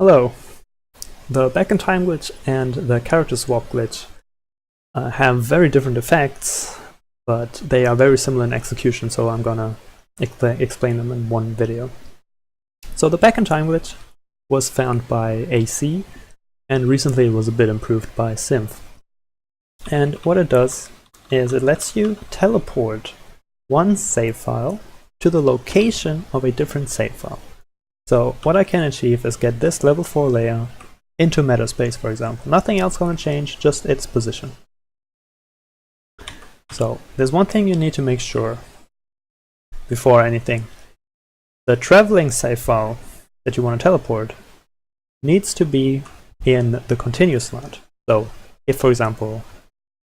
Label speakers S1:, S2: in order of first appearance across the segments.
S1: Hello. The back in time glitch and the character swap glitch have very different effects, but they are very similar in execution, so I'm gonna explain them in one video. So the back in time glitch was found by AC, and recently it was a bit improved by Synth. And what it does is it lets you teleport one save file to the location of a different save file. So what I can achieve is get this level 4 layer into metaspace, for example. Nothing else gonna change, just its position. So there's one thing you need to make sure before anything. The traveling save file that you want to teleport needs to be in the continue slot. So if, for example,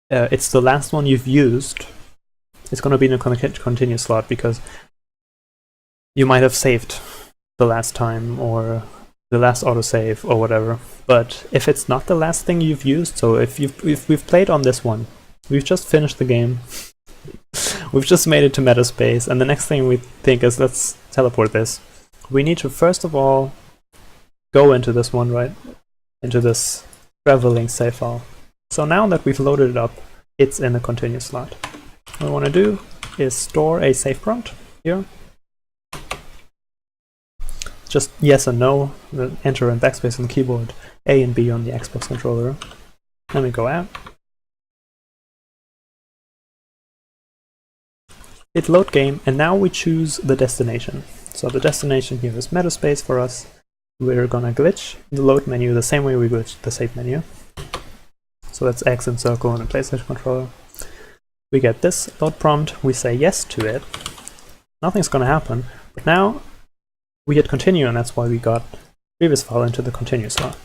S1: it's the last one you've used, it's going to be in a continue slot because you might have saved the last time or the last autosave or whatever. But if it's not the last thing you've used, so if we've played on this one, we've just finished the game, we've just made it to metaspace, and the next thing we think is let's teleport this. We need to first of all go into this one, right? Into this traveling save file. So now that we've loaded it up, it's in a continue slot. What I want to do is store a save prompt here. Just yes and no, enter and backspace on the keyboard, A and B on the Xbox controller. Then we go out. Hit load game, and now we choose the destination. So the destination here is metaspace for us. We're gonna glitch the load menu the same way we glitched the save menu. So that's X and circle on the PlayStation controller. We get this load prompt, we say yes to it. Nothing's gonna happen, but now we hit continue, and that's why we got the previous file into the continue slot.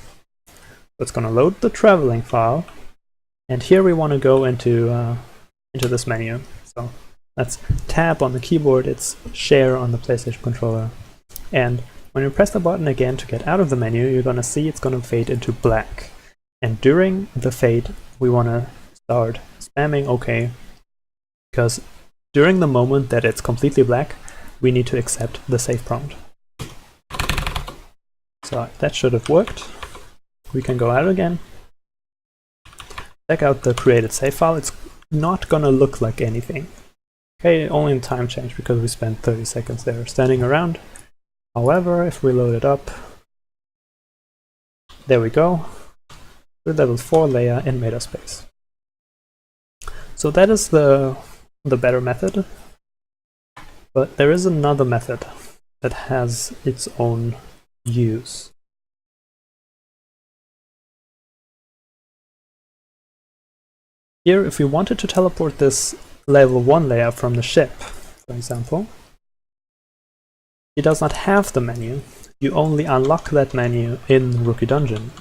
S1: So it's gonna load the traveling file, and here we want to go into this menu. So that's tab on the keyboard, it's share on the PlayStation controller. And when you press the button again to get out of the menu, you're gonna see it's gonna fade into black. And during the fade, we wanna start spamming OK, because during the moment that it's completely black, we need to accept the save prompt. So that should have worked. We can go out again. Check out the created save file. It's not gonna look like anything. Okay, only in time change because we spent 30 seconds there standing around. However, if we load it up, there we go, the level 4 layer in metaspace. So that is the better method, but there is another method that has its own use. Here, if we wanted to teleport this level 1 layer from the ship, for example, it does not have the menu. You only unlock that menu in Rookie Dungeon.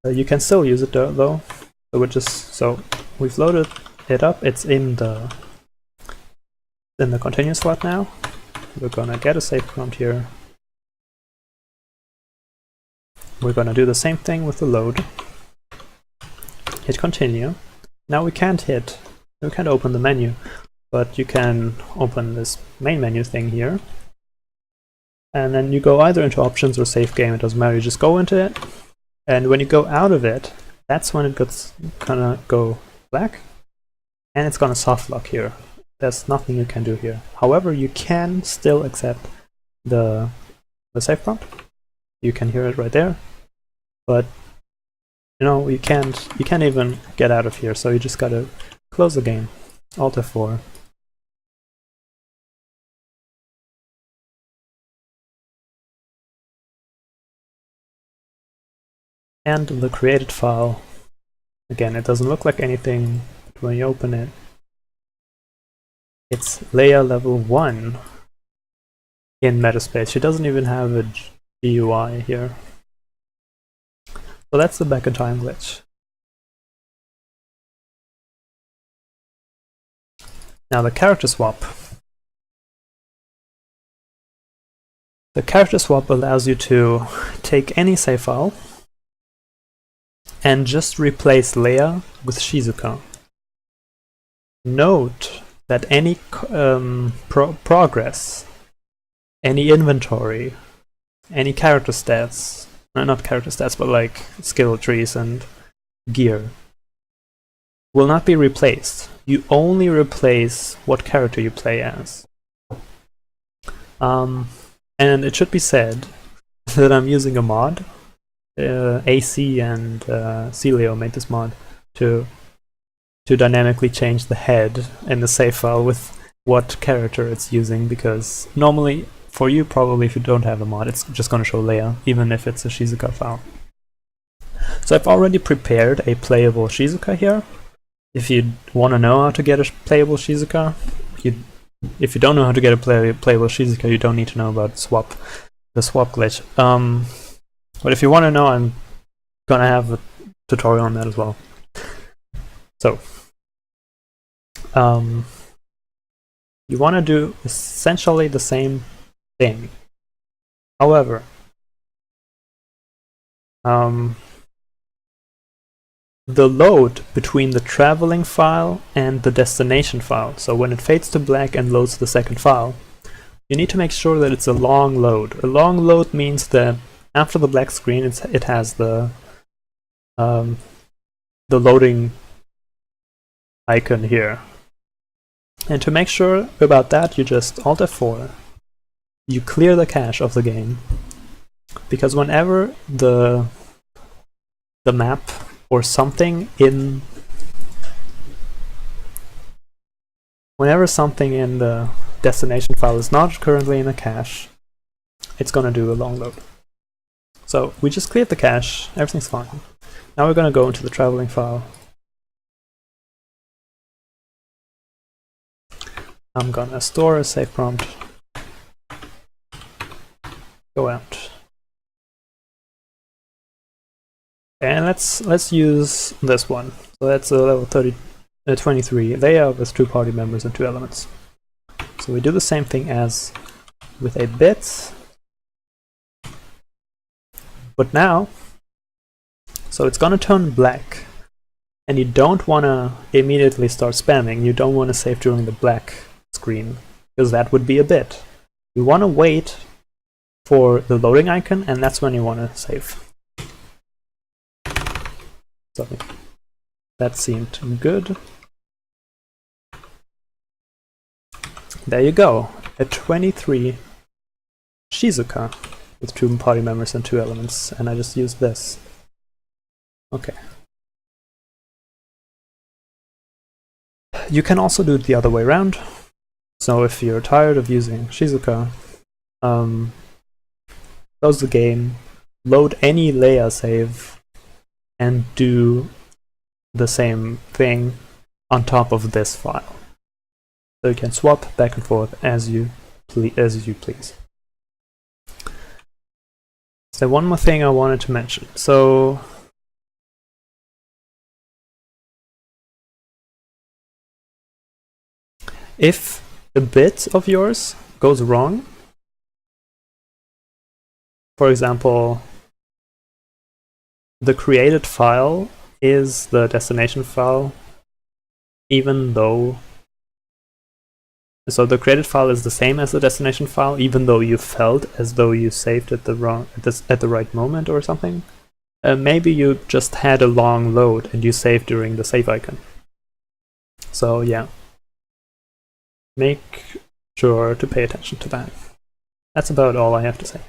S1: You can still use it though. So we've loaded it up. It's in the continue slot now. We're gonna get a save prompt here. We're gonna do the same thing with the load. Hit continue. Now we can't open the menu, but you can open this main menu thing here. And then you go either into options or save game, it doesn't matter, you just go into it. And when you go out of it, that's when it gonna go black, and it's gonna soft lock here. There's nothing you can do here. However, you can still accept the save prompt. You can hear it right there, but you know, you can't even get out of here, so you just gotta close the game. Alt F4. And the created file, again, it doesn't look like anything, but when you open it, it's layer level 1 in metaspace. She doesn't even have a GUI here. So that's the back in time glitch. Now the character swap. The character swap allows you to take any save file and just replace Leia with Shizuka. Note that any progress, any inventory, any character stats, not character stats, but like skill trees and gear, will not be replaced. You only replace what character you play as. And it should be said that I'm using a mod. AC and Celio made this mod to dynamically change the head in the save file with what character it's using, because normally, for you probably, if you don't have a mod, it's just going to show Leia, even if it's a Shizuka file. So I've already prepared a playable Shizuka here. If you want to know how to get a playable Shizuka, if you don't know how to get a playable Shizuka, you don't need to know about the swap glitch. But if you want to know, I'm gonna have a tutorial on that as well. So, you want to do essentially the same thing. However, the load between the traveling file and the destination file, so when it fades to black and loads the second file, you need to make sure that it's a long load. A long load means that after the black screen, it has the loading icon here. And to make sure about that, you just Alt F4. You clear the cache of the game, because whenever the map or something in the destination file is not currently in a cache, it's gonna do a long load. So we just cleared the cache, everything's fine. Now we're gonna go into the traveling file. I'm gonna store a save prompt. Go out. And let's use this one. So that's a level 23 layout with 2 party members and 2 elements. So we do the same thing as with a bit. But now, so it's gonna turn black. And you don't wanna immediately start spamming. You don't wanna save during the black screen, because that would be a bit. You wanna wait for the loading icon, and that's when you wanna save. So that seemed good. There you go, a 23 Shizuka with 2 party members and 2 elements, and I just used this. Okay. You can also do it the other way around. So if you're tired of using Shizuka, close the game, load any Leia save, and do the same thing on top of this file. So you can swap back and forth as you please. So one more thing I wanted to mention. So if a bit of yours goes wrong, for example, the created file is the destination file, even though, so the created file is the same as the destination file, even though you felt as though you saved at the right moment or something. Maybe you just had a long load and you saved during the save icon. So yeah, make sure to pay attention to that. That's about all I have to say.